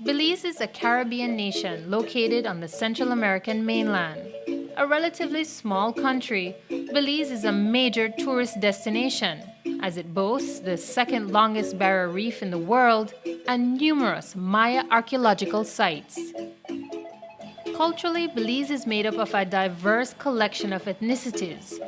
Belize is a Caribbean nation located on the Central American mainland. A relatively small country, Belize is a major tourist destination as it boasts the second longest barrier reef in the world and numerous Maya archaeological sites. Culturally, Belize is made up of a diverse collection of ethnicities.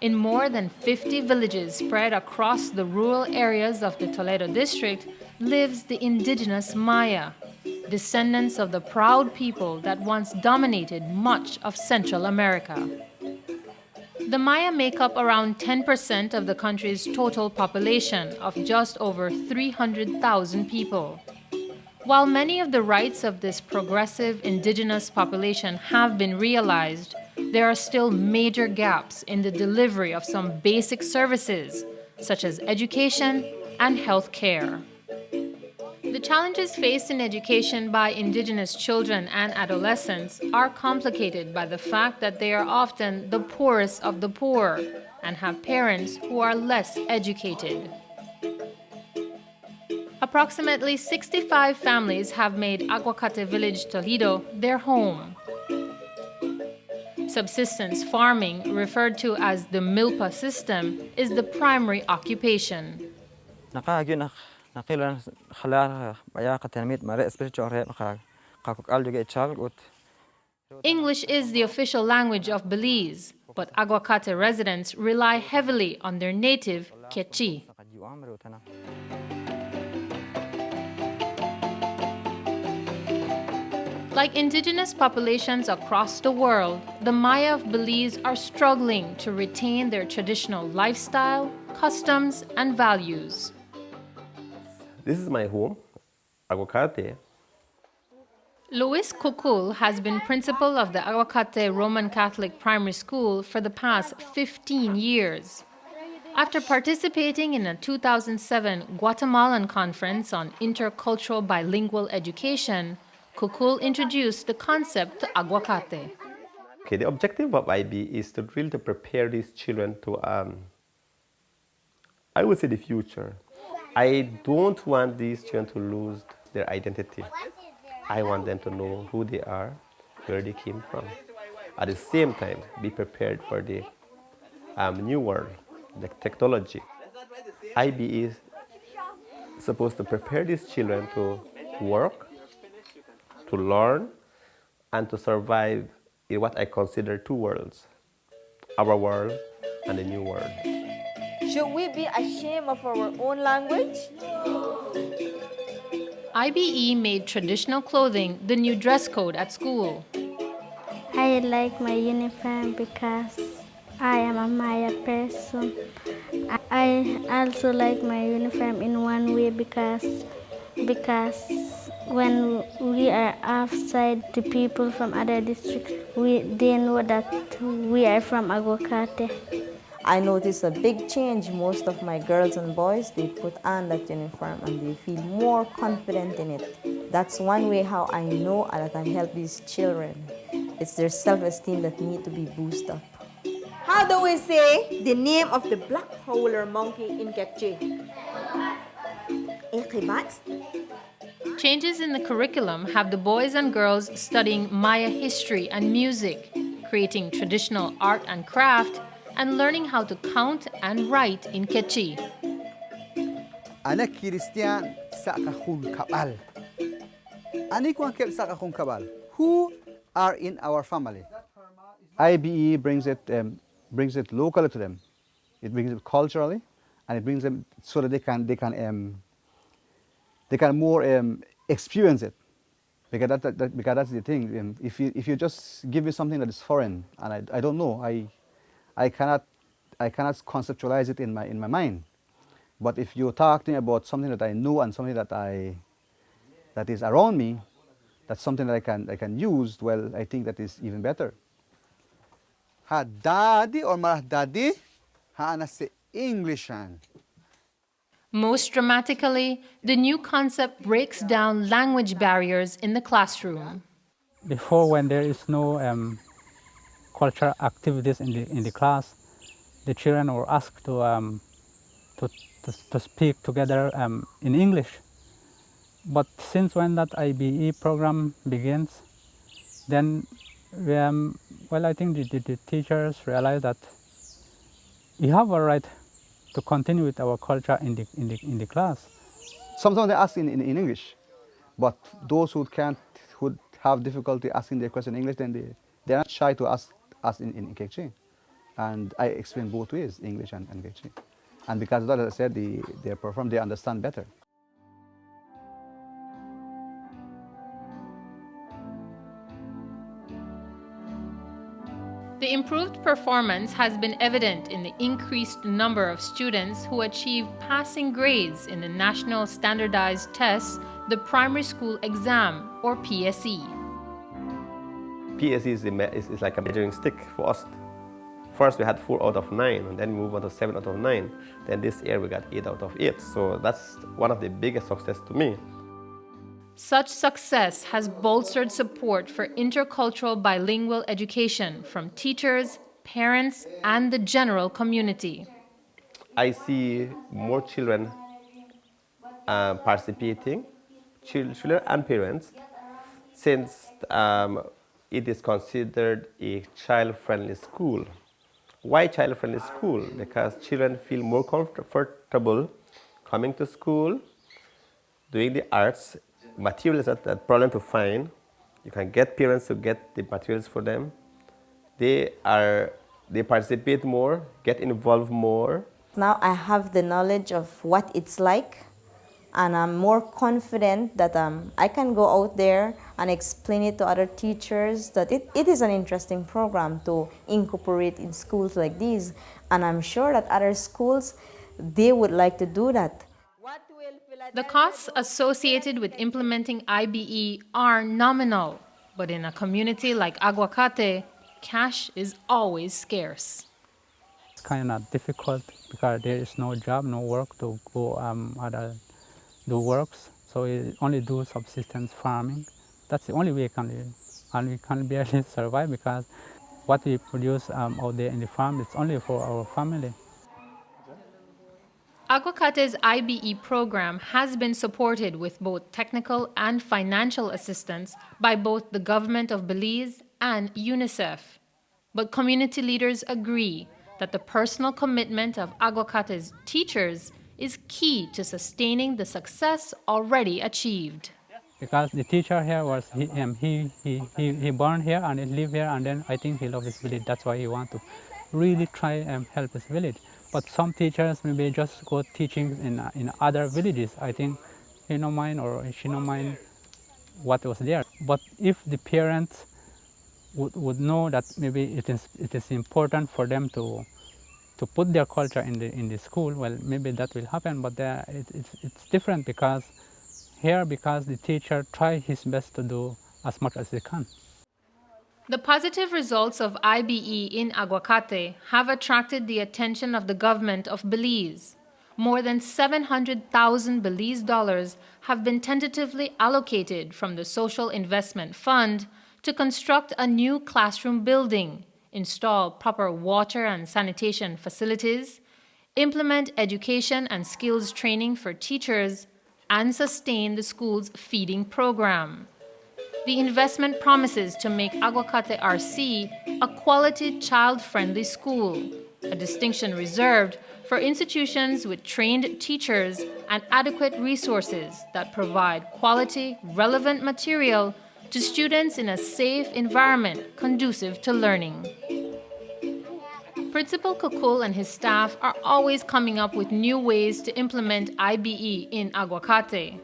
In more than 50 villages spread across the rural areas of the Toledo district lives the indigenous Maya, descendants of the proud people that once dominated much of Central America. The Maya make up around 10% of the country's total population of just over 300,000 people. While many of the rights of this progressive indigenous population have been realized, there are still major gaps in the delivery of some basic services, such as education and health care. The challenges faced in education by indigenous children and adolescents are complicated by the fact that they are often the poorest of the poor and have parents who are less educated. Approximately 65 families have made Aguacate Village, Toledo, their home. Subsistence farming, referred to as the milpa system, is the primary occupation. English is the official language of Belize, but Aguacate residents rely heavily on their native Quechua. Like indigenous populations across the world, the Maya of Belize are struggling to retain their traditional lifestyle, customs, and values. This is my home, Aguacate. Luis Kukul has been principal of the Aguacate Roman Catholic Primary School for the past 15 years. After participating in a 2007 Guatemalan conference on intercultural bilingual education, Kukul introduced the concept to Aguacate. Okay, the objective of IB is to really to prepare these children to, I would say, the future. I don't want these children to lose their identity. I want them to know who they are, where they came from. At the same time, be prepared for the new world, the technology. IB is supposed to prepare these children to work, to learn, and to survive in what I consider two worlds, our world and the new world. Should we be ashamed of our own language? IBE made traditional clothing the new dress code at school. I like my uniform because I am a Maya person. I also like my uniform in one way because when we are outside the people from other districts, they know that we are from Aguacate. I notice a big change. Most of my girls and boys, they put on that uniform and they feel more confident in it. That's one way how I know that I help these children. It's their self-esteem that need to be boosted up. How do we say the name of the black howler monkey in Quechua? Ekibat? Changes in the curriculum have the boys and girls studying Maya history and music, creating traditional art and craft, and learning how to count and write in Quechua. Ana Christian sa kahun kabal. Ani ko angkel sa kahun kabal. Who are in our family? IBE brings it locally to them. It brings it culturally, and it brings them so that they can more experience it. Because that's the thing. If you just give me something that is foreign and I don't know, I cannot conceptualize it in my mind. But if you're talking about something that I know and something that is around me, that's something that I can use. Well, I think that is even better. Ha daddy or marah daddy, ha ana se Englishan. Most dramatically, the new concept breaks down language barriers in the classroom. Before, when there is no cultural activities in the class, the children were asked to speak together in English. But since when that IBE program begins, then well, I think the teachers realize that we have a right to continue with our culture in the class. Sometimes they ask in English, but those who can't, who have difficulty asking their question in English, then they're not shy to ask us in Quechua. And I explain both ways, English and Quechua. And because of that, as I said, they perform, they understand better. The improved performance has been evident in the increased number of students who achieve passing grades in the National Standardized Tests, the Primary School Exam, or PSE. PSE is like a measuring stick for us. First we had 4 out of 9, and then we moved on to 7 out of 9. Then this year we got 8 out of 8. So that's one of the biggest success to me. Such success has bolstered support for intercultural bilingual education from teachers, parents, and the general community. I see more children participating, children and parents, since it is considered a child-friendly school. Why child-friendly school? Because children feel more comfortable coming to school, doing the arts. Materials are a problem to find. You can get parents to get the materials for them. They participate more, get involved more. Now I have the knowledge of what it's like, and I'm more confident that I can go out there and explain it to other teachers that it is an interesting program to incorporate in schools like these. And I'm sure that other schools, they would like to do that. The costs associated with implementing IBE are nominal, but in a community like Aguacate, cash is always scarce. It's kind of difficult because there is no job, no work to go do works. So we only do subsistence farming. That's the only way we can live. And we can barely survive because what we produce out there in the farm is only for our family. Aguacate's IBE program has been supported with both technical and financial assistance by both the government of Belize and UNICEF. But community leaders agree that the personal commitment of Aguacate's teachers is key to sustaining the success already achieved. Because the teacher here was, he born here and he live here, and then I think he loves his village. That's why he want to really try and help his village. But some teachers maybe just go teaching in other villages. I think he don't mind or she don't mind what was there. But if the parents would know that maybe it is important for them to put their culture in the school, well, maybe that will happen. But it's different because the teacher try his best to do as much as he can. The positive results of IBE in Aguacate have attracted the attention of the government of Belize. More than 700,000 Belize dollars have been tentatively allocated from the Social Investment Fund to construct a new classroom building, install proper water and sanitation facilities, implement education and skills training for teachers, and sustain the school's feeding program. The investment promises to make Aguacate RC a quality child-friendly school, a distinction reserved for institutions with trained teachers and adequate resources that provide quality, relevant material to students in a safe environment conducive to learning. Principal Kukul and his staff are always coming up with new ways to implement IBE in Aguacate.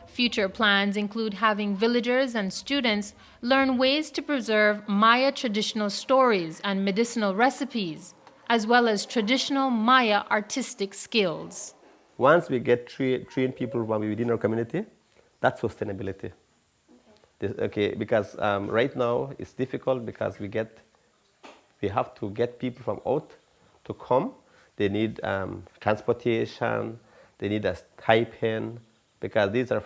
Future plans include having villagers and students learn ways to preserve Maya traditional stories and medicinal recipes, as well as traditional Maya artistic skills. Once we get trained people within our community, that's sustainability. Because right now it's difficult because we have to get people from out to come. They need transportation, they need a stipend, because these are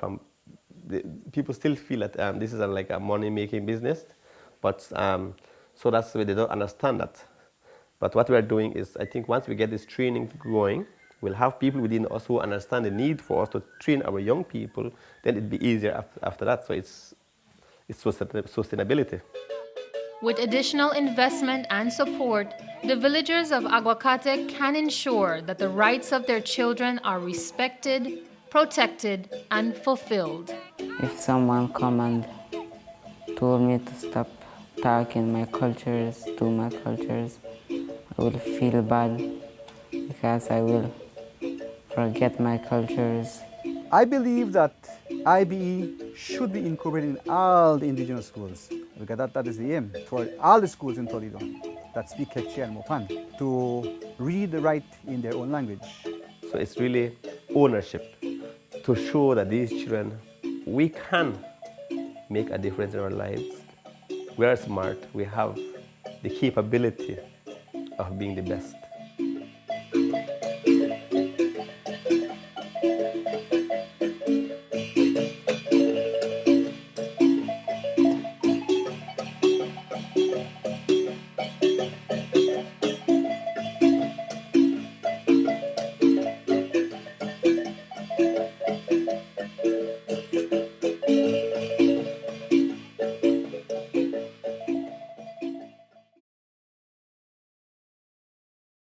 people still feel that this is like a money-making business, but so that's why they don't understand that. But what we are doing is, I think once we get this training going, we'll have people within us who understand the need for us to train our young people, then it'd be easier after that. So it's sustainability. With additional investment and support, the villagers of Aguacate can ensure that the rights of their children are respected, protected, and fulfilled. If someone come and told me to stop talking my cultures, to my cultures, I will feel bad because I will forget my cultures. I believe that IBE should be incorporated in all the indigenous schools, because that is the aim for all the schools in Toledo that speak Quechua and Mopan, to read and write in their own language. So it's really ownership to show that these children, we can make a difference in our lives. We are smart, we have the capability of being the best.